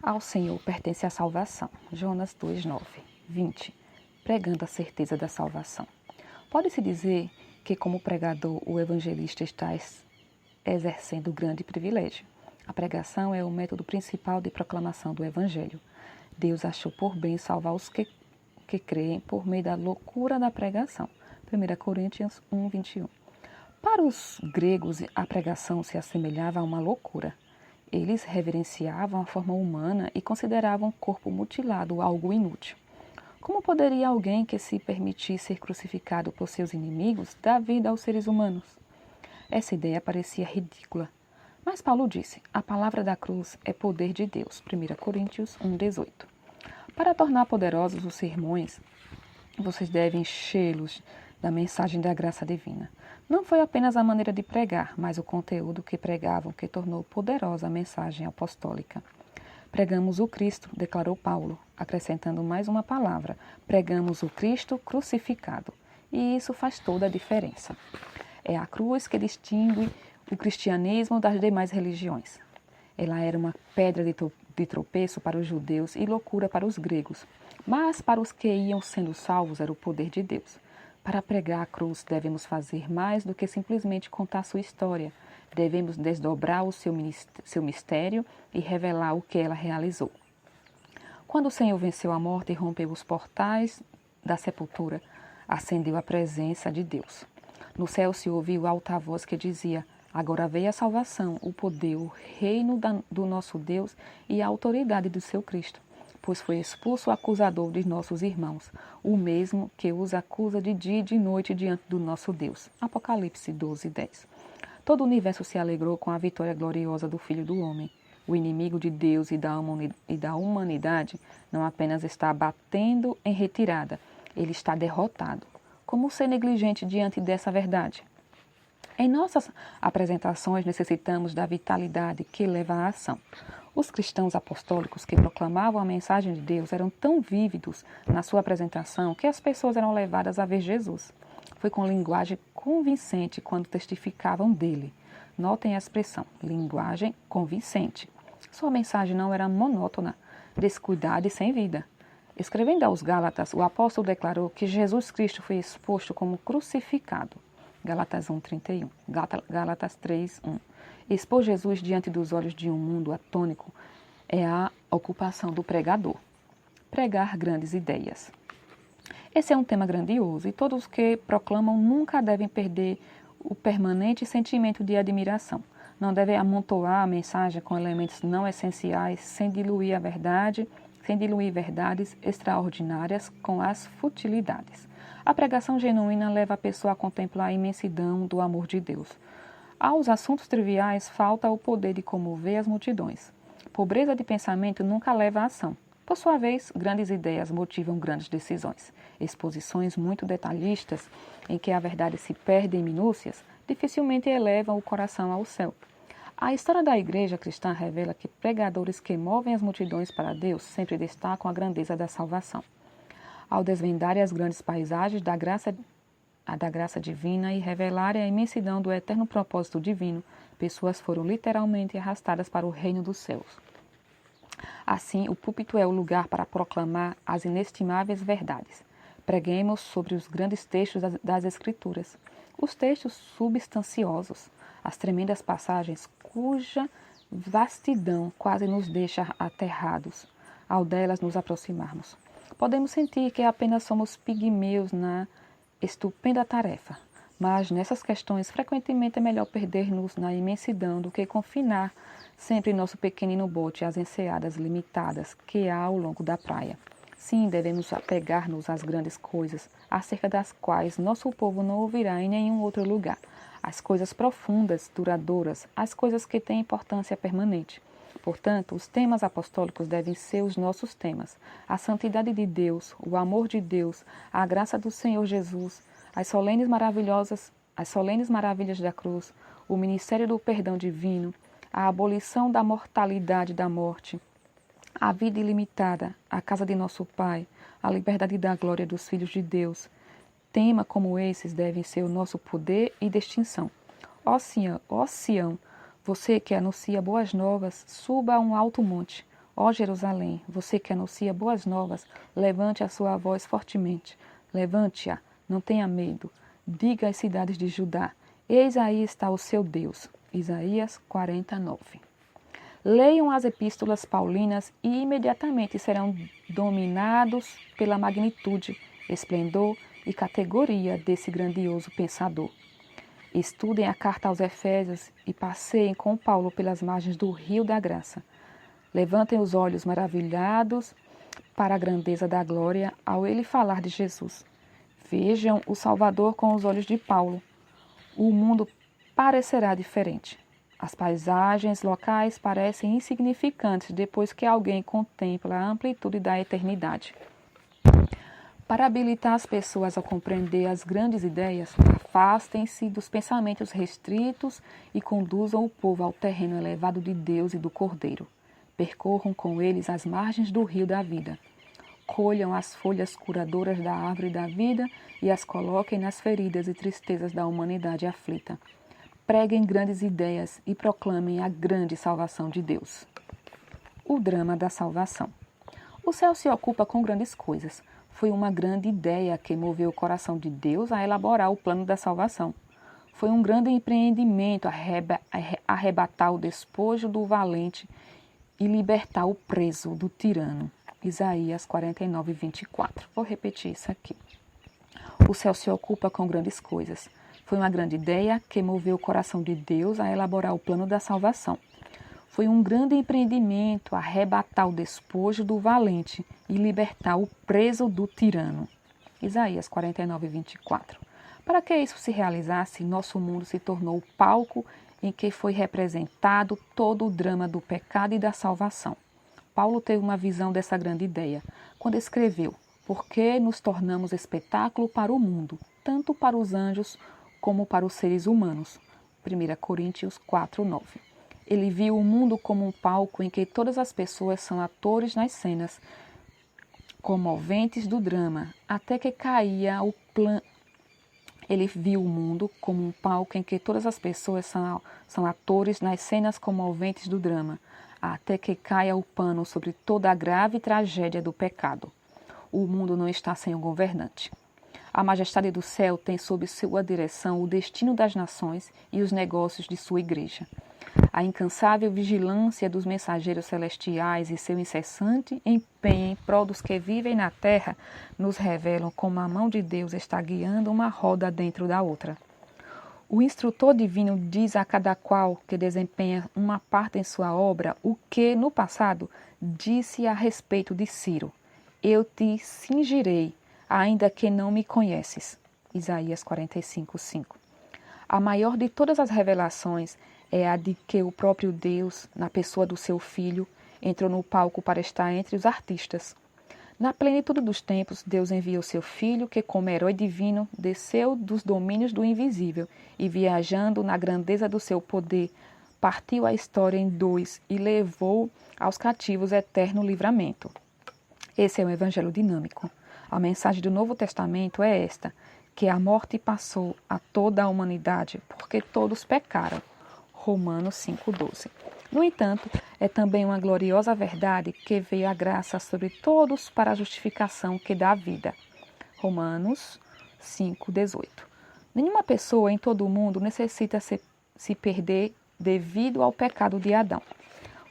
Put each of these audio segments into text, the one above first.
Ao Senhor pertence a salvação. Jonas 2:9. 20. Pregando a certeza da salvação. Pode-se dizer que, como pregador, o evangelista está exercendo grande privilégio. A pregação é o método principal de proclamação do evangelho. Deus achou por bem salvar os que creem por meio da loucura da pregação. 1 Coríntios 1:21. Para os gregos, a pregação se assemelhava a uma loucura. Eles reverenciavam a forma humana e consideravam o corpo mutilado algo inútil. Como poderia alguém que se permitisse ser crucificado por seus inimigos dar vida aos seres humanos? Essa ideia parecia ridícula. Mas Paulo disse, a palavra da cruz é poder de Deus. 1 Coríntios 1:18. Para tornar poderosos os sermões, vocês devem enchê-los da mensagem da graça divina. Não foi apenas a maneira de pregar, mas o conteúdo que pregavam que tornou poderosa a mensagem apostólica. Pregamos o Cristo, declarou Paulo, acrescentando mais uma palavra. Pregamos o Cristo crucificado. E isso faz toda a diferença. É a cruz que distingue o cristianismo das demais religiões. Ela era uma pedra de tropeço para os judeus e loucura para os gregos. Mas para os que iam sendo salvos era o poder de Deus. Para pregar a cruz, devemos fazer mais do que simplesmente contar sua história. Devemos desdobrar o seu mistério e revelar o que ela realizou. Quando o Senhor venceu a morte e rompeu os portais da sepultura, acendeu a presença de Deus. No céu se ouviu alta voz que dizia, agora veio a salvação, o poder, o reino do nosso Deus e a autoridade do seu Cristo. Pois foi expulso o acusador de nossos irmãos, o mesmo que os acusa de dia e de noite diante do nosso Deus. Apocalipse 12:10. Todo o universo se alegrou com a vitória gloriosa do Filho do Homem. O inimigo de Deus e da humanidade não apenas está batendo em retirada, ele está derrotado. Como ser negligente diante dessa verdade? Em nossas apresentações necessitamos da vitalidade que leva à ação. Os cristãos apostólicos que proclamavam a mensagem de Deus eram tão vívidos na sua apresentação que as pessoas eram levadas a ver Jesus. Foi com linguagem convincente quando testificavam dele. Notem a expressão, linguagem convincente. Sua mensagem não era monótona, descuidada e sem vida. Escrevendo aos Gálatas, o apóstolo declarou que Jesus Cristo foi exposto como crucificado. Gálatas 1:31. Gálatas 3:1. Expor Jesus diante dos olhos de um mundo atônico é a ocupação do pregador. Pregar grandes ideias. Esse é um tema grandioso e todos que proclamam nunca devem perder o permanente sentimento de admiração. Não devem amontoar a mensagem com elementos não essenciais sem diluir verdades extraordinárias com as futilidades. A pregação genuína leva a pessoa a contemplar a imensidão do amor de Deus. Aos assuntos triviais falta o poder de comover as multidões. Pobreza de pensamento nunca leva à ação. Por sua vez, grandes ideias motivam grandes decisões. Exposições muito detalhistas, em que a verdade se perde em minúcias, dificilmente elevam o coração ao céu. A história da igreja cristã revela que pregadores que movem as multidões para Deus sempre destacam a grandeza da salvação. Ao desvendarem as grandes paisagens da graça divina e revelarem a imensidão do eterno propósito divino, pessoas foram literalmente arrastadas para o reino dos céus. Assim, o púlpito é o lugar para proclamar as inestimáveis verdades. Preguemos sobre os grandes textos das Escrituras, os textos substanciosos, as tremendas passagens cuja vastidão quase nos deixa aterrados ao delas nos aproximarmos. Podemos sentir que apenas somos pigmeus na estupenda tarefa, mas nessas questões frequentemente é melhor perder-nos na imensidão do que confinar sempre nosso pequenino bote às enseadas limitadas que há ao longo da praia. Sim, devemos apegar-nos às grandes coisas, acerca das quais nosso povo não ouvirá em nenhum outro lugar. As coisas profundas, duradouras, as coisas que têm importância permanente. Portanto, os temas apostólicos devem ser os nossos temas. A santidade de Deus, o amor de Deus, a graça do Senhor Jesus, as solenes maravilhas da cruz, o ministério do perdão divino, a abolição da mortalidade da morte, a vida ilimitada, a casa de nosso Pai, a liberdade da glória dos filhos de Deus. Temas como esses devem ser o nosso poder e distinção. Ó Sião, você que anuncia boas novas, suba a um alto monte. Ó Jerusalém, você que anuncia boas novas, levante a sua voz fortemente. Levante-a, não tenha medo. Diga às cidades de Judá, eis aí está o seu Deus. Isaías 49. Leiam as epístolas paulinas e imediatamente serão dominados pela magnitude, esplendor e categoria desse grandioso pensador. Estudem a carta aos Efésios e passeiem com Paulo pelas margens do Rio da Graça. Levantem os olhos maravilhados para a grandeza da glória ao ele falar de Jesus. Vejam o Salvador com os olhos de Paulo. O mundo parecerá diferente. As paisagens locais parecem insignificantes depois que alguém contempla a amplitude da eternidade. Para habilitar as pessoas a compreender as grandes ideias, afastem-se dos pensamentos restritos e conduzam o povo ao terreno elevado de Deus e do Cordeiro. Percorram com eles as margens do rio da vida. Colham as folhas curadoras da árvore da vida e as coloquem nas feridas e tristezas da humanidade aflita. Preguem grandes ideias e proclamem a grande salvação de Deus. O drama da salvação. O céu se ocupa com grandes coisas. Foi uma grande ideia que moveu o coração de Deus a elaborar o plano da salvação. Foi um grande empreendimento arrebatar o despojo do valente e libertar o preso do tirano. Isaías 49, 24. Vou repetir isso aqui. O céu se ocupa com grandes coisas. Foi uma grande ideia que moveu o coração de Deus a elaborar o plano da salvação. Foi um grande empreendimento arrebatar o despojo do valente e libertar o preso do tirano. Isaías 49, 24. Para que isso se realizasse, nosso mundo se tornou o palco em que foi representado todo o drama do pecado e da salvação. Paulo teve uma visão dessa grande ideia quando escreveu: porque nos tornamos espetáculo para o mundo, tanto para os anjos como para os seres humanos. 1 Coríntios 4, 9. Ele viu o mundo como um palco em que todas as pessoas são atores nas cenas comoventes do drama, até que caia o plano. Ele viu o mundo como um palco em que todas as pessoas são atores nas cenas comoventes do drama, até que caia o pano sobre toda a grave tragédia do pecado. O mundo não está sem um governante. A majestade do céu tem sob sua direção o destino das nações e os negócios de sua igreja. A incansável vigilância dos mensageiros celestiais e seu incessante empenho em prol dos que vivem na terra nos revelam como a mão de Deus está guiando uma roda dentro da outra. O instrutor divino diz a cada qual que desempenha uma parte em sua obra o que, no passado, disse a respeito de Ciro: eu te cingirei, ainda que não me conheces. Isaías 45, 5. A maior de todas as revelações é a de que o próprio Deus, na pessoa do seu Filho, entrou no palco para estar entre os artistas. Na plenitude dos tempos, Deus enviou seu Filho, que como herói divino, desceu dos domínios do invisível e, viajando na grandeza do seu poder, partiu a história em dois e levou aos cativos eterno livramento. Esse é o Evangelho dinâmico. A mensagem do Novo Testamento é esta, que a morte passou a toda a humanidade, porque todos pecaram. Romanos 5,12. No entanto, é também uma gloriosa verdade que veio a graça sobre todos para a justificação que dá vida. Romanos 5,18. Nenhuma pessoa em todo o mundo necessita se perder devido ao pecado de Adão.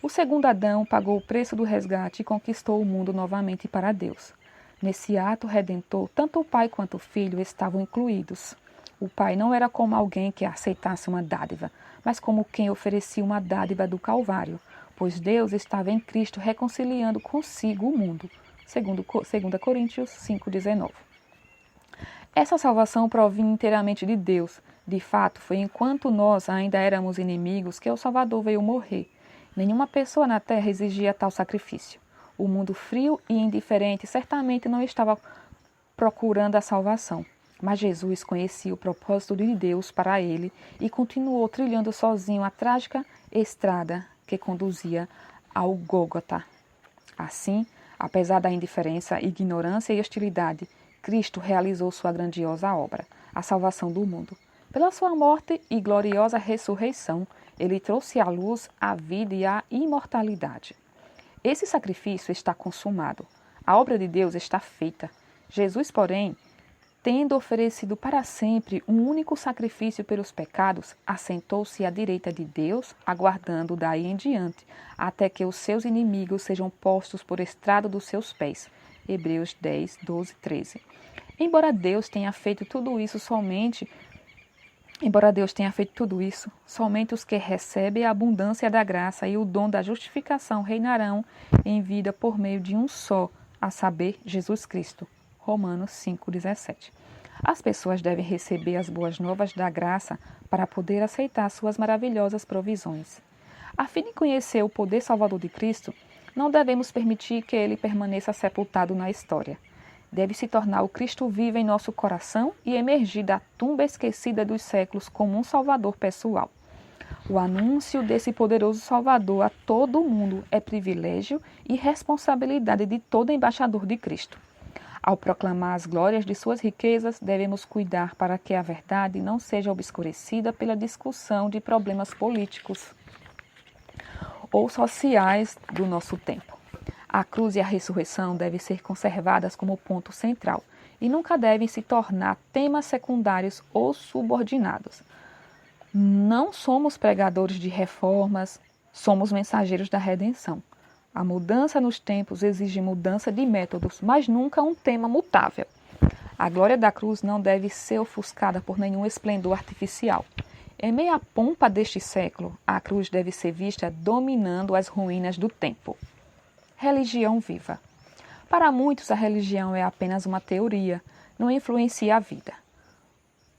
O segundo Adão pagou o preço do resgate e conquistou o mundo novamente para Deus. Nesse ato redentor, tanto o pai quanto o filho estavam incluídos. O pai não era como alguém que aceitasse uma dádiva, mas como quem oferecia uma dádiva do Calvário, pois Deus estava em Cristo reconciliando consigo o mundo. 2 Coríntios 5,19. Essa salvação provinha inteiramente de Deus. De fato, foi enquanto nós ainda éramos inimigos que o Salvador veio morrer. Nenhuma pessoa na terra exigia tal sacrifício. O mundo frio e indiferente certamente não estava procurando a salvação. Mas Jesus conhecia o propósito de Deus para ele e continuou trilhando sozinho a trágica estrada que conduzia ao Gólgota. Assim, apesar da indiferença, ignorância e hostilidade, Cristo realizou sua grandiosa obra, a salvação do mundo. Pela sua morte e gloriosa ressurreição, ele trouxe à luz a vida e a imortalidade. Esse sacrifício está consumado. A obra de Deus está feita. Jesus, porém, tendo oferecido para sempre um único sacrifício pelos pecados, assentou-se à direita de Deus, aguardando daí em diante, até que os seus inimigos sejam postos por estrado dos seus pés. Hebreus 10, 12, 13. Embora Deus tenha feito tudo isso, somente os que recebem a abundância da graça e o dom da justificação reinarão em vida por meio de um só, a saber, Jesus Cristo. Romanos 5,17. As pessoas devem receber as boas novas da graça para poder aceitar suas maravilhosas provisões. A fim de conhecer o poder salvador de Cristo, não devemos permitir que ele permaneça sepultado na história. Deve se tornar o Cristo vivo em nosso coração e emergir da tumba esquecida dos séculos como um Salvador pessoal. O anúncio desse poderoso Salvador a todo o mundo é privilégio e responsabilidade de todo embaixador de Cristo. Ao proclamar as glórias de suas riquezas, devemos cuidar para que a verdade não seja obscurecida pela discussão de problemas políticos ou sociais do nosso tempo. A cruz e a ressurreição devem ser conservadas como ponto central e nunca devem se tornar temas secundários ou subordinados. Não somos pregadores de reformas, somos mensageiros da redenção. A mudança nos tempos exige mudança de métodos, mas nunca um tema mutável. A glória da cruz não deve ser ofuscada por nenhum esplendor artificial. Em meio à pompa deste século, a cruz deve ser vista dominando as ruínas do tempo. Religião viva. Para muitos, a religião é apenas uma teoria, não influencia a vida.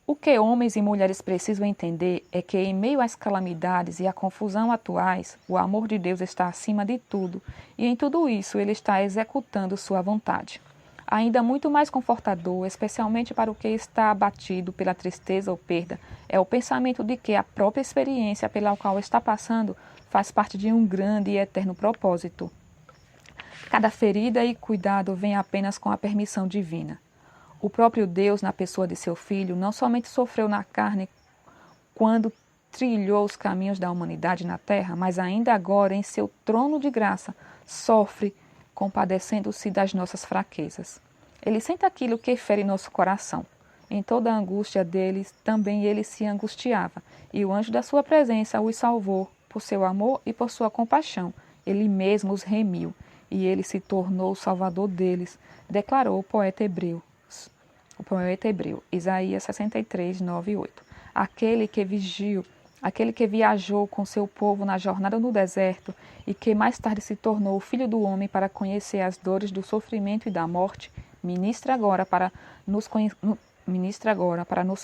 O que homens e mulheres precisam entender é que, em meio às calamidades e à confusão atuais, o amor de Deus está acima de tudo e, em tudo isso, Ele está executando sua vontade. Ainda muito mais confortador, especialmente para o que está abatido pela tristeza ou perda, é o pensamento de que a própria experiência pela qual está passando faz parte de um grande e eterno propósito. Cada ferida e cuidado vem apenas com a permissão divina. O próprio Deus, na pessoa de seu Filho, não somente sofreu na carne quando trilhou os caminhos da humanidade na terra, mas ainda agora, em seu trono de graça, sofre, compadecendo-se das nossas fraquezas. Ele sente aquilo que fere nosso coração. Em toda a angústia deles, também ele se angustiava, e o anjo da sua presença os salvou, por seu amor e por sua compaixão. Ele mesmo os remiu, e ele se tornou o salvador deles, declarou o poeta hebreu, Isaías 63, 9 e 8. Aquele que viajou com seu povo na jornada no deserto e que mais tarde se tornou o Filho do Homem para conhecer as dores do sofrimento e da morte, ministra agora para nos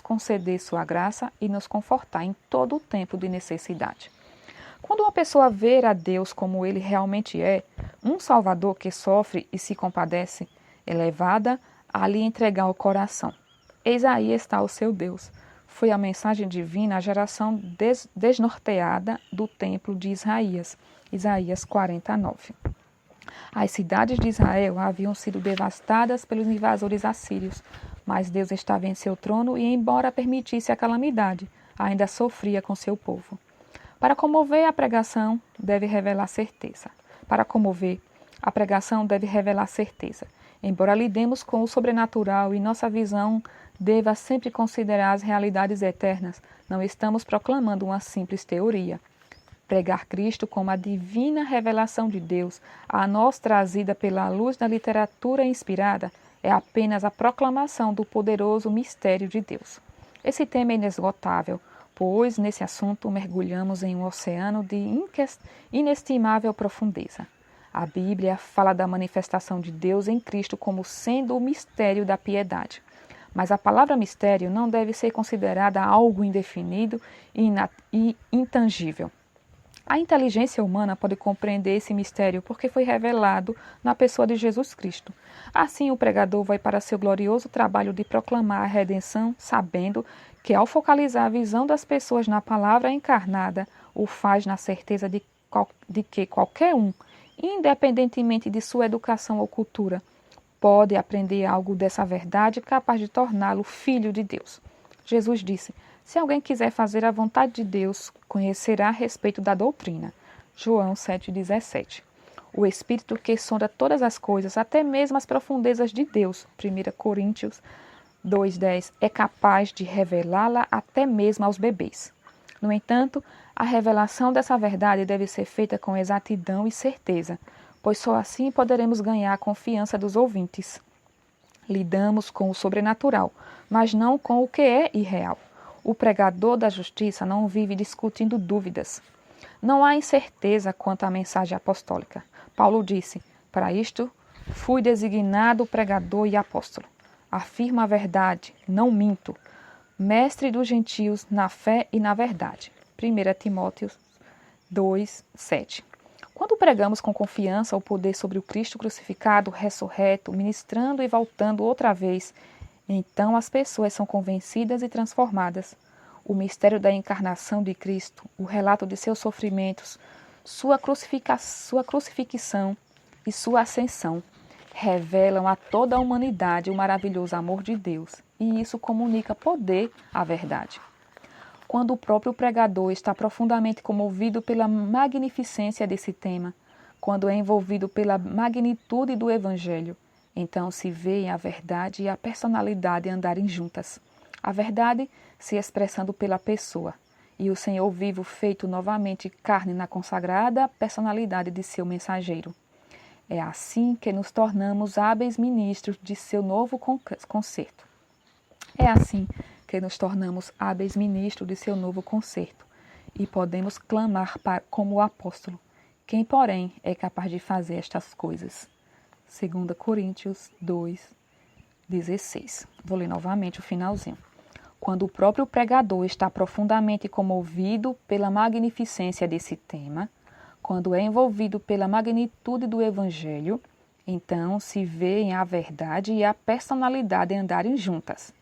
conceder sua graça e nos confortar em todo o tempo de necessidade. Quando uma pessoa vê a Deus como Ele realmente é, um Salvador que sofre e se compadece, é levada a lhe entregar o coração. Eis aí está o seu Deus. Foi a mensagem divina à geração desnorteada do templo de Isaías, Isaías 49. As cidades de Israel haviam sido devastadas pelos invasores assírios, mas Deus estava em seu trono e, embora permitisse a calamidade, ainda sofria com seu povo. Para comover, a pregação deve revelar certeza. Embora lidemos com o sobrenatural e nossa visão deva sempre considerar as realidades eternas, não estamos proclamando uma simples teoria. Pregar Cristo como a divina revelação de Deus, a nós trazida pela luz da literatura inspirada, é apenas a proclamação do poderoso mistério de Deus. Esse tema é inesgotável, pois nesse assunto mergulhamos em um oceano de inestimável profundeza. A Bíblia fala da manifestação de Deus em Cristo como sendo o mistério da piedade. Mas a palavra mistério não deve ser considerada algo indefinido e intangível. A inteligência humana pode compreender esse mistério porque foi revelado na pessoa de Jesus Cristo. Assim, o pregador vai para seu glorioso trabalho de proclamar a redenção, sabendo que, ao focalizar a visão das pessoas na palavra encarnada, o faz na certeza de que qualquer um, independentemente de sua educação ou cultura, pode aprender algo dessa verdade capaz de torná-lo filho de Deus. Jesus disse: se alguém quiser fazer a vontade de Deus, conhecerá a respeito da doutrina. João 7,17. O Espírito que sonda todas as coisas, até mesmo as profundezas de Deus, 1 Coríntios 2,10, é capaz de revelá-la até mesmo aos bebês. No entanto, a revelação dessa verdade deve ser feita com exatidão e certeza, pois só assim poderemos ganhar a confiança dos ouvintes. Lidamos com o sobrenatural, mas não com o que é irreal. O pregador da justiça não vive discutindo dúvidas. Não há incerteza quanto à mensagem apostólica. Paulo disse: para isto fui designado pregador e apóstolo. Afirmo a verdade, não minto. Mestre dos gentios na fé e na verdade. 1 Timóteo 2:7. Quando pregamos com confiança o poder sobre o Cristo crucificado, ressurreto, ministrando e voltando outra vez, então as pessoas são convencidas e transformadas. O mistério da encarnação de Cristo, o relato de seus sofrimentos, sua crucifixão e sua ascensão revelam a toda a humanidade o maravilhoso amor de Deus, e isso comunica poder à verdade. Quando o próprio pregador está profundamente comovido pela magnificência desse tema, quando é envolvido pela magnitude do Evangelho, então se vê a verdade e a personalidade andarem juntas. A verdade se expressando pela pessoa, e o Senhor vivo feito novamente carne na consagrada personalidade de seu mensageiro. É assim que nos tornamos hábeis ministros de seu novo concerto. É assim que nos tornamos hábeis ministros de seu novo concerto e podemos clamar como o apóstolo. Quem, porém, é capaz de fazer estas coisas? 2 Coríntios 2:16. Vou ler novamente o finalzinho. Quando o próprio pregador está profundamente comovido pela magnificência desse tema, quando é envolvido pela magnitude do Evangelho, então se vêem a verdade e a personalidade andarem juntas.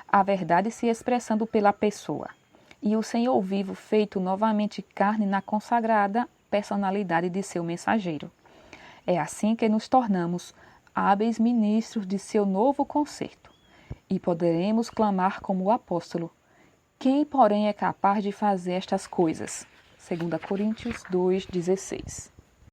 A verdade se expressando pela pessoa, e o Senhor vivo feito novamente carne na consagrada personalidade de seu mensageiro. É assim que nos tornamos hábeis ministros de seu novo concerto, e poderemos clamar como o apóstolo. Quem, porém, é capaz de fazer estas coisas? 2 Coríntios 2:16.